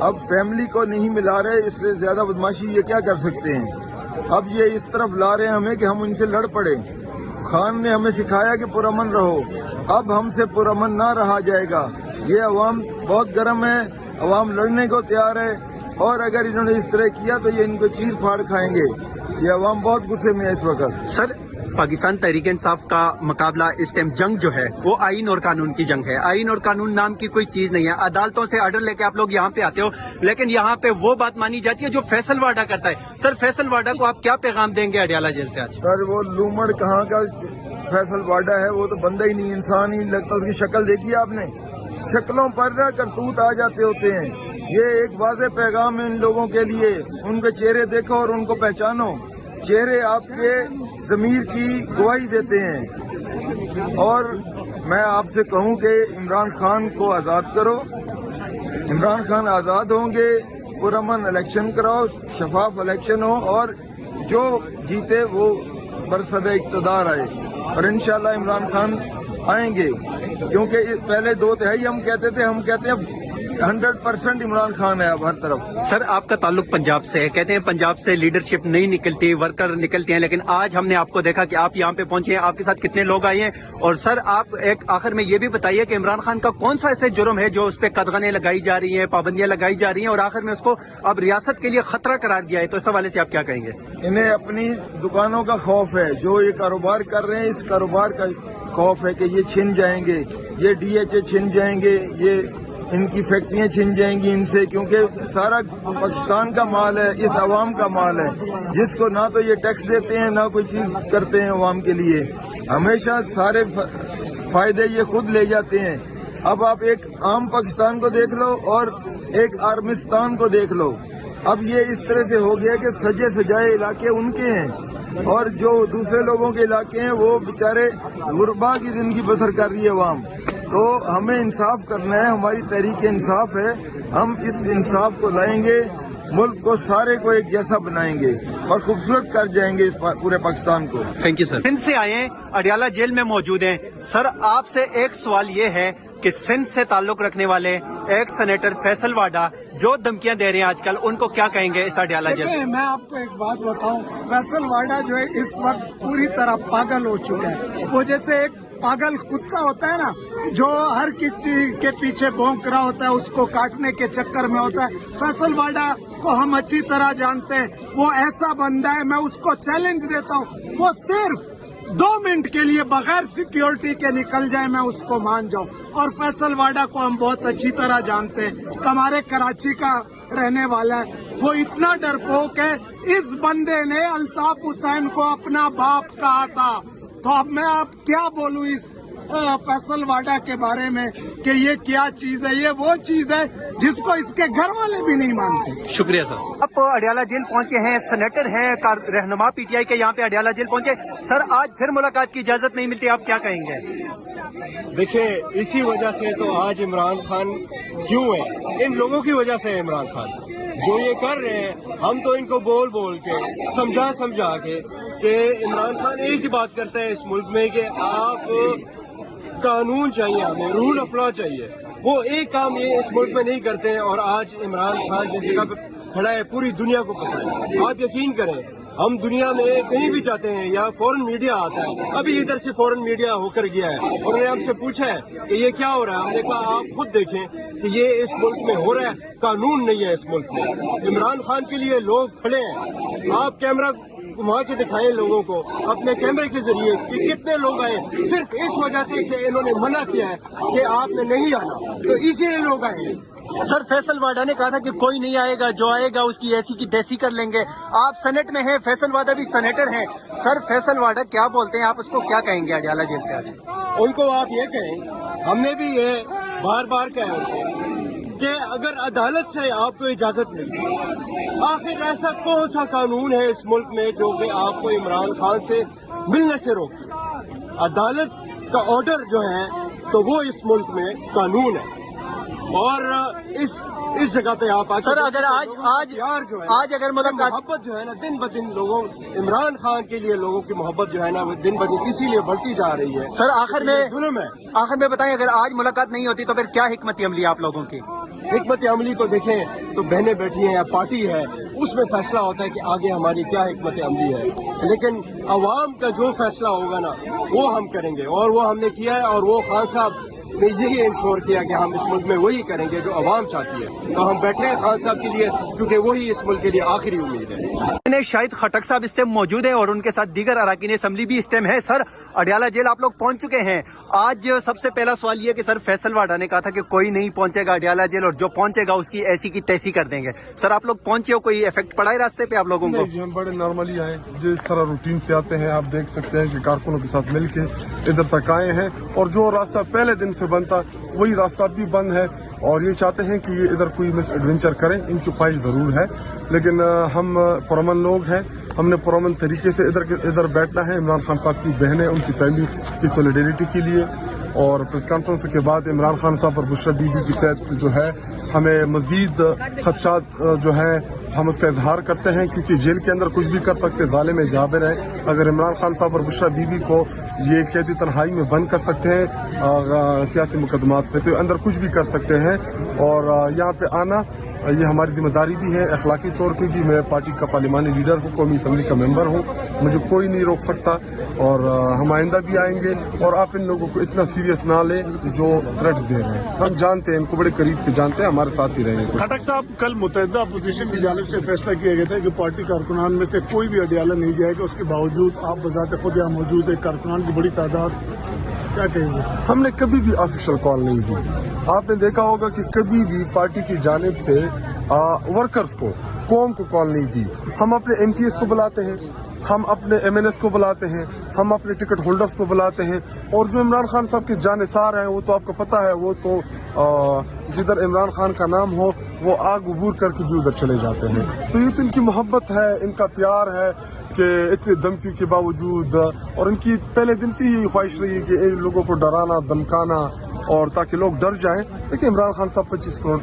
اب فیملی کو نہیں ملا رہے، اس سے زیادہ بدماشی یہ کیا کر سکتے ہیں؟ اب یہ اس طرف لا رہے ہیں ہمیں کہ ہم ان سے لڑ پڑے. خان نے ہمیں سکھایا کہ پرامن رہو، اب ہم سے پرامن نہ رہا جائے گا. یہ عوام بہت گرم ہے، عوام لڑنے کو تیار ہے، اور اگر انہوں نے اس طرح کیا تو یہ ان کو چیر پھاڑ کھائیں گے. یہ عوام بہت غصے میں ہے اس وقت. سر پاکستان تحریک انصاف کا مقابلہ اس ٹائم جنگ جو ہے وہ آئین اور قانون کی جنگ ہے. آئین اور قانون نام کی کوئی چیز نہیں ہے. عدالتوں سے آرڈر لے کے آپ لوگ یہاں پہ آتے ہو، لیکن یہاں پہ وہ بات مانی جاتی ہے جو فیصل واڈا کرتا ہے. سر فیصل واڈا کو آپ کیا پیغام دیں گے اڈیالہ جیل سے آج؟ سر وہ لومڑ کہاں کا فیصل واڈا ہے، وہ تو بندہ ہی نہیں، انسان ہی نہیں لگتا. اس کی شکل دیکھی آپ نے؟ شکلوں پر نہ کرتوت آ جاتے ہوتے ہیں. یہ ایک واضح پیغام ہے ان لوگوں کے لیے. ان کے چہرے دیکھو اور ان کو پہچانو. چہرے آپ کے ضمیر کی گواہی دیتے ہیں. اور میں آپ سے کہوں کہ عمران خان کو آزاد کرو. عمران خان آزاد ہوں گے، پرامن الیکشن کراؤ، شفاف الیکشن ہو، اور جو جیتے وہ برصدر اقتدار آئے. اور انشاءاللہ عمران خان آئیں گے، کیونکہ پہلے 2 تہائی ہم کہتے تھے، ہم کہتے ہیں 100% عمران خان ہے اب ہر طرف. سر آپ کا تعلق پنجاب سے ہے، کہتے ہیں پنجاب سے لیڈرشپ نہیں نکلتی، ورکر نکلتے ہیں، لیکن آج ہم نے آپ کو دیکھا کہ آپ یہاں پہ پہنچے ہیں. آپ کے ساتھ کتنے لوگ آئے ہیں؟ اور سر آپ ایک آخر میں یہ بھی بتائیے کہ عمران خان کا کون سا ایسے جرم ہے جو اس پہ قدغنیں لگائی جا رہی ہیں، پابندیاں لگائی جا رہی ہیں، اور آخر میں اس کو اب ریاست کے لیے خطرہ قرار دیا ہے؟ تو اس حوالے سے آپ کیا کہیں گے؟ انہیں اپنی دکانوں کا خوف ہے. جو یہ کاروبار کر رہے ہیں، اس کاروبار کا خوف ہے کہ یہ چھن جائیں گے، یہ DHA چھن جائیں گے، یہ ان کی فیکٹریاں چھن جائیں گی ان سے، کیونکہ سارا پاکستان کا مال ہے، اس عوام کا مال ہے، جس کو نہ تو یہ ٹیکس دیتے ہیں نہ کوئی چیز کرتے ہیں عوام کے لیے. ہمیشہ سارے فائدے یہ خود لے جاتے ہیں. اب آپ ایک عام پاکستان کو دیکھ لو اور ایک آرمستان کو دیکھ لو. اب یہ اس طرح سے ہو گیا کہ سجے سجائے علاقے ان کے ہیں، اور جو دوسرے لوگوں کے علاقے ہیں وہ بیچارے غربا کی زندگی بسر کر رہی ہے عوام. تو ہمیں انصاف کرنا ہے، ہماری تحریک انصاف ہے. ہم اس انصاف کو لائیں گے، ملک کو سارے کو ایک جیسا بنائیں گے اور خوبصورت کر جائیں گے اس پورے پاکستان کو. Thank you sir. سندھ سے آئے ہیں، اڈیالہ جیل میں موجود ہیں. سر آپ سے ایک سوال یہ ہے کہ سندھ سے تعلق رکھنے والے ایک سینیٹر فیصل واڈا جو دھمکیاں دے رہے ہیں آج کل، ان کو کیا کہیں گے اس اڈیالہ جیل سے؟ میں آپ کو ایک بات بتاؤں، فیصل واڈا جو ہے اس وقت پوری طرح پاگل ہو چکا ہے. وہ جیسے ایک پاگل کتا ہوتا ہے نا، جو ہر کسی کے پیچھے بھونک رہا ہوتا ہے، اس کو کاٹنے کے چکر میں ہوتا ہے. فیصل واڈا کو ہم اچھی طرح جانتے ہیں، وہ ایسا بندہ ہے، میں اس کو چیلنج دیتا ہوں، وہ صرف 2 منٹ کے لیے بغیر سیکیورٹی کے نکل جائے، میں اس کو مان جاؤں. اور فیصل واڈا کو ہم بہت اچھی طرح جانتے ہیں، ہمارے کراچی کا رہنے والا ہے. وہ اتنا ڈرپوک ہے، اس بندے نے الطاف حسین کو اپنا باپ کہا تھا. تو اب میں آپ کیا بولوں اس فیصل واڈا کے بارے میں کہ یہ کیا چیز ہے؟ یہ وہ چیز ہے جس کو اس کے گھر والے بھی نہیں مانتے. شکریہ سر. آپ اڈیالہ جیل پہنچے ہیں، سینیٹر ہیں، رہنما PTI کے یہاں پہ اڈیالہ جیل پہنچے. سر آج پھر ملاقات کی اجازت نہیں ملتی، آپ کیا کہیں گے؟ دیکھیں اسی وجہ سے تو آج عمران خان کیوں ہے، ان لوگوں کی وجہ سے عمران خان جو یہ کر رہے ہیں. ہم تو ان کو بول کے سمجھا کے کہ عمران خان ایک ہی بات کرتا ہے اس ملک میں کہ آپ قانون چاہیے، ہمیں رول آف لا چاہیے. وہ ایک کام یہ اس ملک میں نہیں کرتے ہیں، اور آج عمران خان جس جگہ پہ کھڑا ہے پوری دنیا کو پتہ ہے. آپ یقین کریں، ہم دنیا میں کہیں بھی جاتے ہیں یا فورن میڈیا آتا ہے، ابھی ادھر سے فورن میڈیا ہو کر گیا ہے، اور انہوں نے ہم سے پوچھا ہے کہ یہ کیا ہو رہا ہے. ہم نے کہا آپ خود دیکھیں کہ یہ اس ملک میں ہو رہا ہے، قانون نہیں ہے اس ملک میں. عمران خان کے لیے لوگ کھڑے ہیں. آپ کیمرہ گھما کے دکھائیں لوگوں کو اپنے کیمرے کے ذریعے کہ کتنے لوگ آئے، صرف اس وجہ سے کہ انہوں نے منع کیا ہے کہ آپ نے نہیں آنا، تو اسی لیے لوگ آئے ہیں. سر فیصل واڈا نے کہا تھا کہ کوئی نہیں آئے گا، جو آئے گا اس کی ایسی کی تیسی کر لیں گے. آپ سینٹ میں ہیں، فیصل واڈا بھی سینیٹر ہیں. سر فیصل واڈا کیا بولتے ہیں، آپ اس کو کیا کہیں گے اڈیالہ جیل سے آج؟ ان کو آپ یہ کہیں، ہم نے بھی یہ بار بار کہا کہ اگر عدالت سے آپ کو اجازت ملی، آخر ایسا کون سا قانون ہے اس ملک میں جو کہ آپ کو عمران خان سے ملنے سے روکے؟ عدالت کا آرڈر جو ہے تو وہ اس ملک میں قانون ہے. اور اس جگہ پہ آپ سر اگر آج اگر ملاقات محبت جو ہے نا دن بدن لوگوں عمران خان کے لیے لوگوں کی محبت جو ہے نا وہ دن بدن اسی لیے بڑھتی جا رہی ہے. سر آخر میں ظلم ہے. آخر میں بتائیں، اگر آج ملاقات نہیں ہوتی تو پھر کیا حکمت عملی آپ لوگوں کی؟ حکمت عملی تو دیکھیں تو بہنیں بیٹھی ہیں یا پارٹی ہے، اس میں فیصلہ ہوتا ہے کہ آگے ہماری کیا حکمت عملی ہے، لیکن عوام کا جو فیصلہ ہوگا نا وہ ہم کریں گے، اور وہ ہم نے کیا ہے، اور وہ خان صاحب نے یہی انشور کیا کہ ہم اس ملک میں وہی کریں گے جو عوام چاہتی ہے، تو ہم بیٹھے ہیں خان صاحب کے لیے کیونکہ وہی اس ملک کے لیے آخری امید ہے۔ شاہد خٹک صاحب اس ٹائم موجود ہیں اور ان کے ساتھ دیگر اراکین اسمبلی بھی اس ٹائم ہے۔ سر، اڈیالہ جیل آپ لوگ پہنچ چکے ہیں، آج سب سے پہلا سوال یہ کہ سر فیصل واڈا نے کہا تھا کہ کوئی نہیں پہنچے گا اڈیالہ جیل اور جو پہنچے گا اس کی ایسی کی تیسی کر دیں گے۔ سر آپ لوگ پہنچے ہو، کوئی افیکٹ پڑا ہے راستے پہ آپ لوگوں کو؟ نہیں جی، ہم بڑے نارملی آئے، جس طرح روٹین سے آتے ہیں آپ دیکھ سکتے ہیں کہ کارکنوں کے ساتھ مل کے ادھر تک آئے ہیں، اور جو راستہ پہلے دن سے بنتا وہی راستہ بھی بند ہے، اور یہ چاہتے ہیں کہ یہ ادھر کوئی مس ایڈونچر کریں، ان کی خواہش ضرور ہے، لیکن ہم پرامن لوگ ہیں، ہم نے پرامن طریقے سے ادھر بیٹھنا ہے۔ عمران خان صاحب کی بہنیں ان کی فیملی کی سولیڈیریٹی کے لیے، اور پریس کانفرنس کے بعد عمران خان صاحب اور بشرا بی بی کی صحت جو ہے ہمیں مزید خدشات جو ہیں ہم اس کا اظہار کرتے ہیں، کیونکہ جیل کے اندر کچھ بھی کر سکتے، ظالم جابر ہے، اگر عمران خان صاحب اور بشرا بی بی کو یہ قیدی تنہائی میں بند کر سکتے ہیں سیاسی مقدمات پہ، تو اندر کچھ بھی کر سکتے ہیں، اور یہاں پہ آنا یہ ہماری ذمہ داری بھی ہے، اخلاقی طور پہ بھی۔ میں پارٹی کا پارلیمانی لیڈر ہوں، قومی اسمبلی کا ممبر ہوں، مجھے کوئی نہیں روک سکتا، اور ہم آئندہ بھی آئیں گے، اور آپ ان لوگوں کو اتنا سیریس نہ لیں جو تھریٹس دے رہے ہیں، ہم جانتے ہیں ان کو بڑے قریب سے جانتے ہیں، ہمارے ساتھ ہی رہیں گے۔ خٹک صاحب، کل متحدہ اپوزیشن کی جانب سے فیصلہ کیا گیا تھا کہ پارٹی کارکنان میں سے کوئی بھی اڈیالہ نہیں جائے گا، اس کے باوجود آپ بذات خود یہاں موجود ہے، کارکنان کی بڑی تعداد، کیا کہیں گے؟ ہم نے کبھی بھی آفیشیل کال نہیں دی، آپ نے دیکھا ہوگا کہ کبھی بھی پارٹی کی جانب سے ورکرز کو، قوم کو کال نہیں دی۔ ہم اپنے ایم پی ایس کو بلاتے ہیں، ہم اپنے ایم این ایس کو بلاتے ہیں، ہم اپنے ٹکٹ ہولڈرز کو بلاتے ہیں، اور جو عمران خان صاحب کے جانثار ہیں وہ تو آپ کو پتہ ہے، وہ تو جدھر عمران خان کا نام ہو وہ آگ عبور کر کے بھی ادھر چلے جاتے ہیں۔ تو یہ تو ان کی محبت ہے، ان کا پیار ہے کہ اتنے دھمکی کے باوجود، اور ان کی پہلے دن سے ہی خواہش رہی ہے کہ ان لوگوں کو ڈرانا، دھمکانا، اور تاکہ لوگ ڈر جائیں۔ دیکھیں عمران خان صاحب 25 کروڑ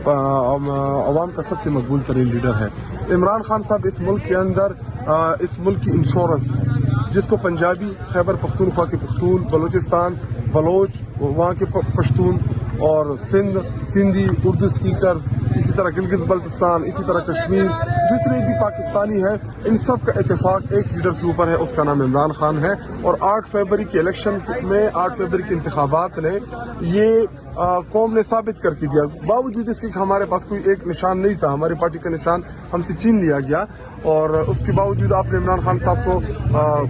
عوام کا سب سے مقبول ترین لیڈر ہے۔ عمران خان صاحب اس ملک کے اندر اس ملک کی انشورنس ہے، جس کو پنجابی، خیبر پختونخوا کے پختون، بلوچستان بلوچ، وہاں کے پشتون، اور سندھی اردو اسپیکر، اسی طرح گلگت بلتستان، اسی طرح کشمیر، جتنے بھی پاکستانی ہیں، ان سب کا اتفاق ایک لیڈر کے اوپر ہے، اس کا نام عمران خان ہے۔ اور 8 فروری کے الیکشن میں، 8 فروری کے انتخابات نے یہ قوم نے ثابت کر کے دیا، باوجود اس کے کہ ہمارے پاس کوئی ایک نشان نہیں تھا، ہماری پارٹی کا نشان ہم سے چھین لیا گیا، اور اس کے باوجود آپ نے عمران خان صاحب کو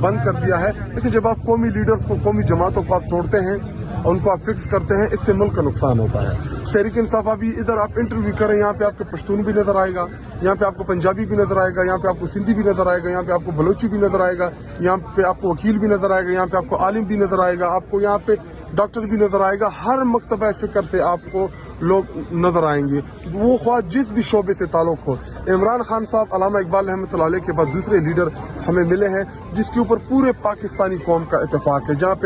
بند کر دیا ہے۔ لیکن جب آپ قومی لیڈرز کو، قومی جماعتوں کو آپ توڑتے ہیں، ان کو آپ فکس کرتے ہیں، اس سے ملک کا نقصان ہوتا ہے۔ تحریک انصاف ابھی ادھر آپ انٹرویو کریں، یہاں پہ آپ کو پشتون بھی نظر آئے گا، یہاں پہ آپ کو پنجابی بھی نظر آئے گا، یہاں پہ آپ کو سندھی بھی نظر آئے گا، یہاں پہ آپ کو بلوچی بھی نظر آئے گا، یہاں پہ آپ کو وکیل بھی نظر آئے گا، یہاں پہ آپ کو عالم بھی نظر آئے گا، آپ کو یہاں پہ ڈاکٹر بھی نظر آئے گا، ہر مکتبہ فکر سے آپ کو لوگ نظر آئیں گے، وہ خواہ جس بھی شعبے سے تعلق ہو۔ عمران خان صاحب علامہ اقبال رحمۃ اللہ علیہ کے بعد دوسرے لیڈر ہمیں ملے ہیں جس کے اوپر پورے پاکستانی قوم کا اتفاق ہے، جہاں پہ